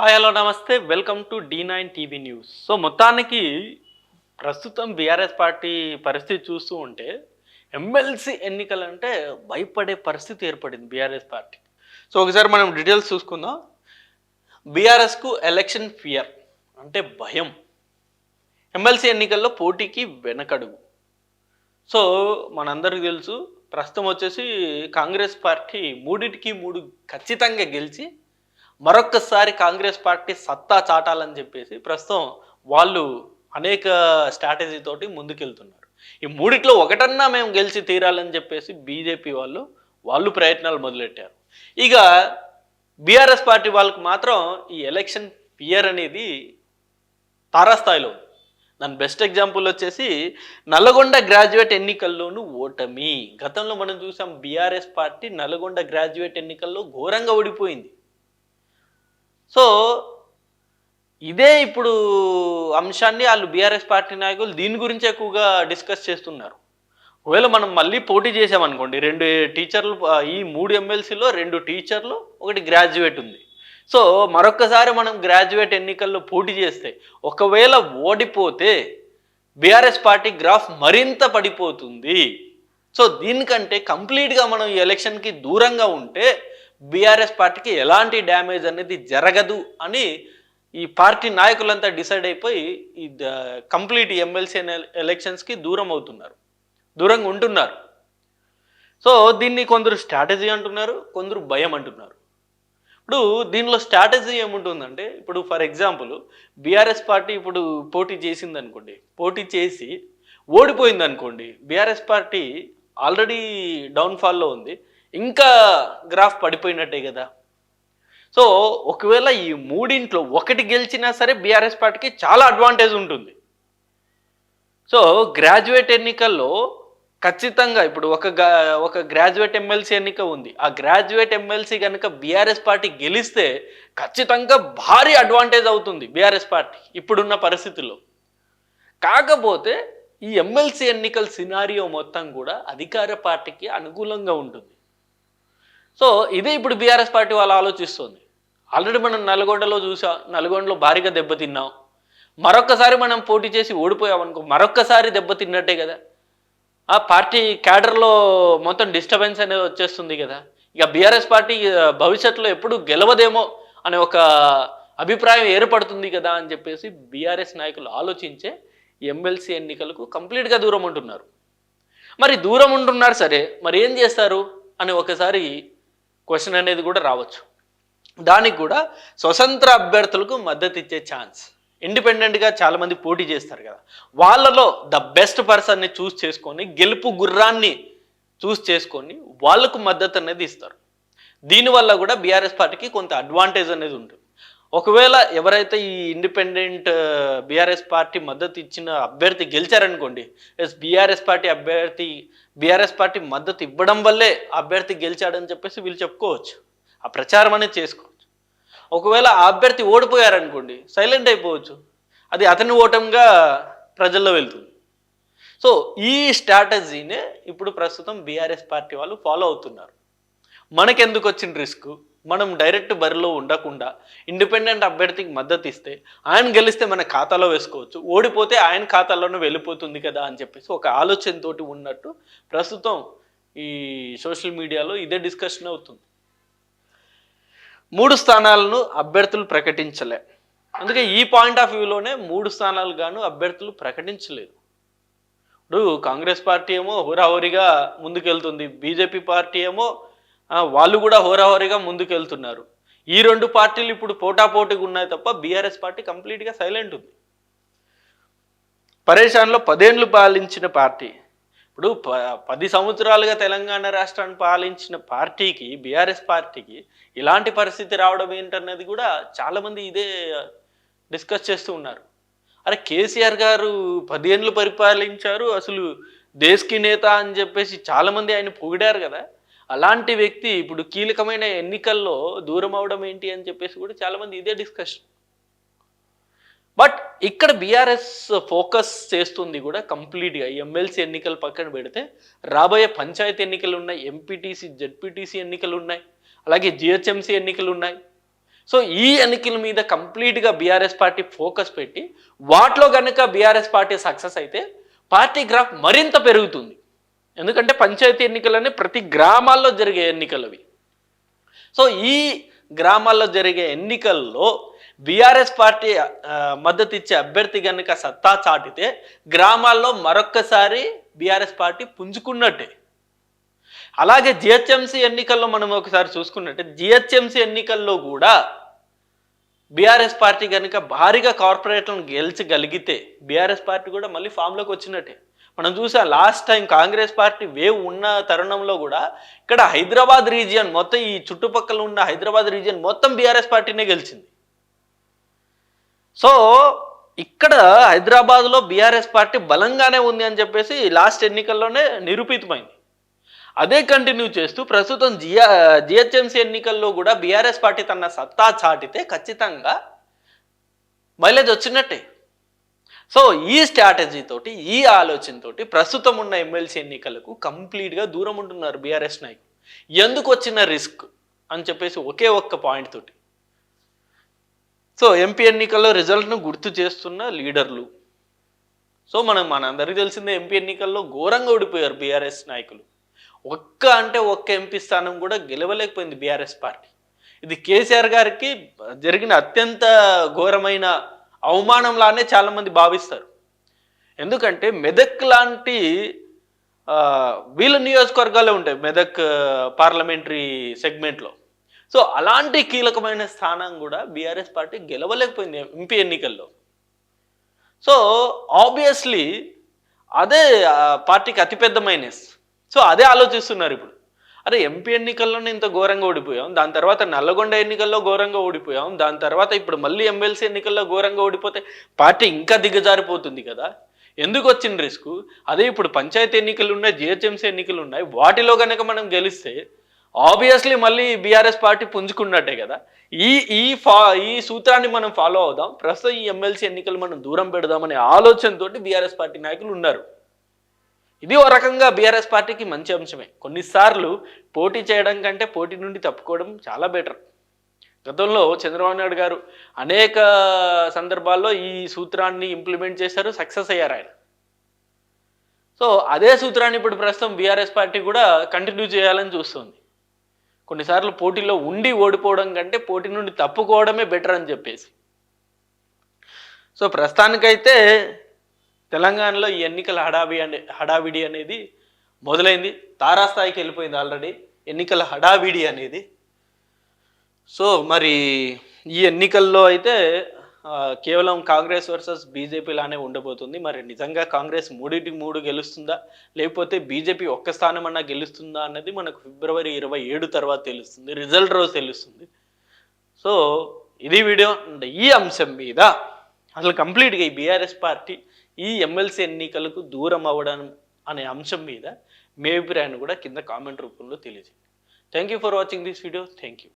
Hi hello నమస్తే welcome to D9 TV news. మొత్తానికి ప్రస్తుతం బీఆర్ఎస్ పార్టీ పరిస్థితి చూస్తూ ఉంటే ఎమ్మెల్సీ ఎన్నికలంటే భయపడే పరిస్థితి ఏర్పడింది బీఆర్ఎస్ పార్టీ. ఒకసారి మనం డీటెయిల్స్ చూసుకుందాం. బీఆర్ఎస్కు ఎలక్షన్ ఫియర్ అంటే భయం. ఎమ్మెల్సీ ఎన్నికల్లో పోటీకి వెనకడుగు. సో మనందరికీ తెలుసు ప్రస్తుతం వచ్చేసి కాంగ్రెస్ పార్టీ మూడింటికి మూడు ఖచ్చితంగా గెలిచి మరొక్కసారి కాంగ్రెస్ పార్టీ సత్తా చాటాలని చెప్పేసి ప్రస్తుతం వాళ్ళు అనేక స్ట్రాటజీ తోటి ముందుకెళ్తున్నారు. ఈ మూడిట్లో ఒకటన్నా మేము గెలిచి తీరాలని చెప్పేసి బీజేపీ వాళ్ళు ప్రయత్నాలు మొదలెట్టారు. ఇక బీఆర్ఎస్ పార్టీ వాళ్ళకు మాత్రం ఈ ఎలక్షన్ ఫియర్ అనేది తారాస్థాయిలో ఉంది. దాని బెస్ట్ ఎగ్జాంపుల్ వచ్చేసి నల్గొండ గ్రాడ్యుయేట్ ఎన్నికల్లోనూ ఓటమి. గతంలో మనం చూసాం బీఆర్ఎస్ పార్టీ నల్గొండ గ్రాడ్యుయేట్ ఎన్నికల్లో ఘోరంగా ఓడిపోయింది. సో ఇదే ఇప్పుడు అంశాన్ని వాళ్ళు బీఆర్ఎస్ పార్టీ నాయకులు దీని గురించి ఎక్కువగా డిస్కస్ చేస్తున్నారు. ఒకవేళ మనం మళ్ళీ పోటీ చేసామనుకోండి, 2 టీచర్లు, ఈ 3 ఎమ్మెల్సీలో 2 టీచర్లు, 1 గ్రాడ్యుయేట్ ఉంది. సో మరొక్కసారి మనం గ్రాడ్యుయేట్ ఎన్నికల్లో పోటీ చేస్తే ఒకవేళ ఓడిపోతే బీఆర్ఎస్ పార్టీ గ్రాఫ్ మరింత పడిపోతుంది. సో దీనికంటే కంప్లీట్గా మనం ఈ ఎలక్షన్కి దూరంగా ఉంటే బీఆర్ఎస్ పార్టీకి ఎలాంటి డ్యామేజ్ అనేది జరగదు అని ఈ పార్టీ నాయకులంతా డిసైడ్ అయిపోయి ఈ కంప్లీట్ ఎమ్మెల్సీ ఎలక్షన్స్కి దూరంగా ఉంటున్నారు. సో దీన్ని కొందరు స్ట్రాటజీ అంటున్నారు, కొందరు భయం అంటున్నారు. ఇప్పుడు దీనిలో స్ట్రాటజీ ఏముంటుందంటే, ఇప్పుడు ఫర్ ఎగ్జాంపుల్ బీఆర్ఎస్ పార్టీ ఇప్పుడు పోటీ చేసింది అనుకోండి, పోటీ చేసి ఓడిపోయింది అనుకోండి, బీఆర్ఎస్ పార్టీ ఆల్రెడీ డౌన్ఫాల్లో ఉంది, ఇంకా గ్రాఫ్ పడిపోయినట్టే కదా. సో ఒకవేళ ఈ మూడింట్లో ఒకటి గెలిచినా సరే బీఆర్ఎస్ పార్టీకి చాలా అడ్వాంటేజ్ ఉంటుంది. సో గ్రాడ్యుయేట్ ఎన్నికల్లో ఖచ్చితంగా ఇప్పుడు ఒక గ్రాడ్యుయేట్ ఎమ్మెల్సీ ఎన్నిక ఉంది. ఆ గ్రాడ్యుయేట్ ఎమ్మెల్సీ కనుక బీఆర్ఎస్ పార్టీ గెలిస్తే ఖచ్చితంగా భారీ అడ్వాంటేజ్ అవుతుంది బీఆర్ఎస్ పార్టీ ఇప్పుడున్న పరిస్థితుల్లో. కాకపోతే ఈ ఎమ్మెల్సీ ఎన్నికల సినారియో మొత్తం కూడా అధికార పార్టీకి అనుకూలంగా ఉంటుంది. సో ఇదే ఇప్పుడు బీఆర్ఎస్ పార్టీ వాళ్ళు ఆలోచిస్తుంది. ఆల్రెడీ మనం నల్గొండలో చూసాం, నల్గొండలో భారీగా దెబ్బతిన్నాం. మరొక్కసారి మనం పోటీ చేసి ఓడిపోయామనుకో, మరొక్కసారి దెబ్బతిన్నట్టే కదా. ఆ పార్టీ క్యాడర్లో మొత్తం డిస్టర్బెన్స్ అనేది వచ్చేస్తుంది కదా. ఇక బీఆర్ఎస్ పార్టీ భవిష్యత్తులో ఎప్పుడు గెలవదేమో అనే ఒక అభిప్రాయం ఏర్పడుతుంది కదా అని చెప్పేసి బీఆర్ఎస్ నాయకులు ఆలోచించే ఎమ్మెల్సీ ఎన్నికలకు కంప్లీట్గా దూరం ఉంటున్నారు. మరి దూరం ఉంటున్నారు సరే, మరి ఏం చేస్తారు అని ఒకసారి క్వశ్చన్ అనేది కూడా రావచ్చు. దానికి కూడా స్వతంత్ర అభ్యర్థులకు మద్దతు ఇచ్చే ఛాన్స్. ఇండిపెండెంట్గా చాలామంది పోటీ చేస్తారు కదా, వాళ్ళలో ద బెస్ట్ పర్సన్ని చూస్ చేసుకొని, గెలుపు గుర్రాన్ని చూస్ చేసుకొని వాళ్ళకు మద్దతు అనేది ఇస్తారు. దీనివల్ల కూడా బీఆర్ఎస్ పార్టీకి కొంత అడ్వాంటేజ్ అనేది ఉంటుంది. ఒకవేళ ఎవరైతే ఈ ఇండిపెండెంట్ బీఆర్ఎస్ పార్టీ మద్దతు ఇచ్చిన అభ్యర్థి గెలిచారనుకోండి, బీఆర్ఎస్ పార్టీ మద్దతు ఇవ్వడం వల్లే అభ్యర్థి గెలిచాడని చెప్పేసి వీళ్ళు చెప్పుకోవచ్చు, ఆ ప్రచారం అనేది చేసుకోవచ్చు. ఒకవేళ ఆ అభ్యర్థి ఓడిపోయారనుకోండి, సైలెంట్ అయిపోవచ్చు, అది అతని ఓటంగా ప్రజల్లో వెళ్తుంది. సో ఈ స్ట్రాటజీనే ఇప్పుడు ప్రస్తుతం బీఆర్ఎస్ పార్టీ వాళ్ళు ఫాలో అవుతున్నారు. మనకెందుకు వచ్చిన రిస్క్, మనం డైరెక్ట్ బరిలో ఉండకుండా ఇండిపెండెంట్ అభ్యర్థికి మద్దతు ఇస్తే ఆయన గెలిస్తే మన ఖాతాలో వేసుకోవచ్చు, ఓడిపోతే ఆయన ఖాతాలోనే వెళ్ళిపోతుంది కదా అని చెప్పేసి ఒక ఆలోచనతోటి ఉన్నట్టు ప్రస్తుతం ఈ సోషల్ మీడియాలో ఇదే డిస్కషన్ అవుతుంది. 3 స్థానాలను అభ్యర్థులు ప్రకటించలే. అందుకే ఈ పాయింట్ ఆఫ్ వ్యూలోనే 3 స్థానాలు గాను అభ్యర్థులు ప్రకటించలేదు. ఇప్పుడు కాంగ్రెస్ పార్టీ ఏమో హోరాహోరీగా ముందుకెళ్తుంది, బీజేపీ పార్టీ ఏమో వాళ్ళు కూడా హోరాహోరీగా ముందుకెళ్తున్నారు. ఈ 2 పార్టీలు ఇప్పుడు పోటాపోటీగా ఉన్నాయి తప్ప బీఆర్ఎస్ పార్టీ కంప్లీట్గా సైలెంట్ ఉంది. పరేషాన్లో 10 ఏళ్ళు పాలించిన పార్టీ, ఇప్పుడు 10 సంవత్సరాలుగా తెలంగాణ రాష్ట్రాన్ని పాలించిన పార్టీకి, బీఆర్ఎస్ పార్టీకి ఇలాంటి పరిస్థితి రావడం ఏంటన్నది కూడా చాలామంది ఇదే డిస్కస్ చేస్తూ ఉన్నారు. అరే కేసీఆర్ గారు 10 ఏళ్ళు పరిపాలించారు, అసలు దేశ్కి నేత అని చెప్పేసి చాలామంది ఆయన పొగిడారు కదా. అలాంటి వ్యక్తి ఇప్పుడు కీలకమైన ఎన్నికల్లో దూరం అవడం ఏంటి అని చెప్పేసి కూడా చాలామంది ఇదే డిస్కషన్. బట్ ఇక్కడ బీఆర్ఎస్ ఫోకస్ చేస్తుంది కూడా కంప్లీట్గా ఎమ్మెల్సీ ఎన్నికలు పక్కన పెడితే రాబోయే పంచాయతీ ఎన్నికలు ఉన్నాయి, ఎంపీటీసీ జెడ్పీటీసీ ఎన్నికలు ఉన్నాయి, అలాగే జిహెచ్ఎంసీ ఎన్నికలు ఉన్నాయి. సో ఈ ఎన్నికల మీద కంప్లీట్గా బీఆర్ఎస్ పార్టీ ఫోకస్ పెట్టి వాటిలో కనుక బీఆర్ఎస్ పార్టీ సక్సెస్ అయితే పార్టీ గ్రాఫ్ మరింత పెరుగుతుంది. ఎందుకంటే పంచాయతీ ఎన్నికలనే ప్రతి గ్రామాల్లో జరిగే ఎన్నికలవి. సో ఈ గ్రామాల్లో జరిగే ఎన్నికల్లో బీఆర్ఎస్ పార్టీ మద్దతు ఇచ్చే అభ్యర్థి కనుక సత్తా చాటితే గ్రామాల్లో మరొక్కసారి బీఆర్ఎస్ పార్టీ పుంజుకున్నట్టే. అలాగే జిహెచ్ఎంసీ ఎన్నికల్లో మనం ఒకసారి చూసుకున్నట్టే జిహెచ్ఎంసీ ఎన్నికల్లో కూడా బీఆర్ఎస్ పార్టీ కనుక భారీగా కార్పొరేట్లను గెలిచగలిగితే బీఆర్ఎస్ పార్టీ కూడా మళ్ళీ ఫామ్లోకి వచ్చినట్టే. మనం చూసాం last time Congress party wave ఉన్న తరుణంలో కూడా ఇక్కడ హైదరాబాద్ రీజియన్ మొత్తం, ఈ చుట్టుపక్కల ఉన్న హైదరాబాద్ రీజియన్ మొత్తం బీఆర్ఎస్ పార్టీనే గెలిచింది. సో ఇక్కడ హైదరాబాద్లో బీఆర్ఎస్ పార్టీ బలంగానే ఉంది అని చెప్పేసి లాస్ట్ ఎన్నికల్లోనే నిరూపితమైంది. అదే కంటిన్యూ చేస్తూ ప్రస్తుతం జిహెచ్ఎంసీ ఎన్నికల్లో కూడా బీఆర్ఎస్ పార్టీ తన సత్తా చాటితే ఖచ్చితంగా మైలేజ్ వచ్చినట్టే. సో ఈ స్ట్రాటజీ తోటి, ఈ ఆలోచనతోటి ప్రస్తుతం ఉన్న ఎమ్మెల్సీ ఎన్నికలకు కంప్లీట్గా దూరం ఉంటున్నారు బీఆర్ఎస్ నాయకులు. ఎందుకు వచ్చిన రిస్క్ అని చెప్పేసి ఒకే ఒక్క పాయింట్ తోటి. సో ఎంపీ ఎన్నికల్లో రిజల్ట్ను గుర్తు చేస్తున్న లీడర్లు. సో మనందరికీ తెలిసిందే ఎంపీ ఎన్నికల్లో ఘోరంగా ఓడిపోయారు బీఆర్ఎస్ నాయకులు. ఒక్క ఎంపీ స్థానం కూడా గెలవలేకపోయింది బీఆర్ఎస్ పార్టీ. ఇది కేసీఆర్ గారికి జరిగిన అత్యంత ఘోరమైన అవమానంలానే చాలామంది భావిస్తారు. ఎందుకంటే మెదక్ లాంటి వీళ్ళ నియోజకవర్గాలే ఉంటాయి మెదక్ పార్లమెంటరీ సెగ్మెంట్లో. సో అలాంటి కీలకమైన స్థానం కూడా బీఆర్ఎస్ పార్టీ గెలవలేకపోయింది ఎంపీ ఎన్నికల్లో. సో ఆబ్వియస్లీ అదే పార్టీకి అతిపెద్ద మైనస్. సో అదే ఆలోచిస్తున్నారు ఇప్పుడు. అరే ఎంపీ ఎన్నికల్లోనే ఇంత ఘోరంగా ఓడిపోయాం, దాని తర్వాత నల్లగొండ ఎన్నికల్లో ఘోరంగా ఓడిపోయాం, దాని తర్వాత ఇప్పుడు మళ్ళీ ఎమ్మెల్సీ ఎన్నికల్లో ఘోరంగా ఓడిపోతే పార్టీ ఇంకా దిగజారిపోతుంది కదా, ఎందుకు వచ్చిన రిస్క్? అదే ఇప్పుడు పంచాయతీ ఎన్నికలు ఉన్నాయి, జిహెచ్ఎంసీ ఎన్నికలు ఉన్నాయి, వాటిలో కనుక మనం గెలిస్తే ఆబ్వియస్లీ మళ్ళీ బీఆర్ఎస్ పార్టీ పుంజుకున్నట్టే కదా. ఈ సూత్రాన్ని మనం ఫాలో అవుదాం, ప్రస్తుతం ఈ ఎమ్మెల్సీ ఎన్నికలు మనం దూరం పెడదామనే ఆలోచనతోటి బీఆర్ఎస్ పార్టీ నాయకులు ఉన్నారు. ఇది ఓ రకంగా బీఆర్ఎస్ పార్టీకి మంచి అంశమే. కొన్నిసార్లు పోటీ చేయడం కంటే పోటీ నుండి తప్పుకోవడం చాలా బెటర్. గతంలో చంద్రబాబు నాయుడు గారు అనేక సందర్భాల్లో ఈ సూత్రాన్ని ఇంప్లిమెంట్ చేశారు, సక్సెస్ అయ్యారు ఆయన. సో అదే సూత్రాన్ని ఇప్పుడు ప్రస్తుతం బీఆర్ఎస్ పార్టీ కూడా కంటిన్యూ చేయాలని చూస్తుంది. కొన్నిసార్లు పోటీలో ఉండి ఓడిపోవడం కంటే పోటీ నుండి తప్పుకోవడమే బెటర్ అని చెప్పేసి. సో ప్రస్తుతానికైతే తెలంగాణలో ఈ ఎన్నికల హడావిడి అనేది మొదలైంది, తారాస్థాయికి వెళ్ళిపోయింది ఆల్రెడీ ఎన్నికల హడావిడి అనేది. సో మరి ఈ ఎన్నికల్లో అయితే కేవలం కాంగ్రెస్ వర్సెస్ బీజేపీ లానే ఉండబోతుంది. మరి నిజంగా కాంగ్రెస్ 3-3 గెలుస్తుందా, లేకపోతే బీజేపీ ఒక్క స్థానం అన్నా గెలుస్తుందా అన్నది మనకు ఫిబ్రవరి 27 తర్వాత తెలుస్తుంది, రిజల్ట్ రోజు తెలుస్తుంది. సో ఇది వీడియో. ఈ అంశం మీద అసలు కంప్లీట్గా ఈ బీఆర్ఎస్ పార్టీ ఈ ఎమ్మెల్సీ ఎన్నికలకు దూరం అవ్వడం అనే అంశం మీద మీ అభిప్రాయాన్ని కూడా కింద కామెంట్ రూపంలో తెలియజేయండి. Thank you for watching this video. Thank you.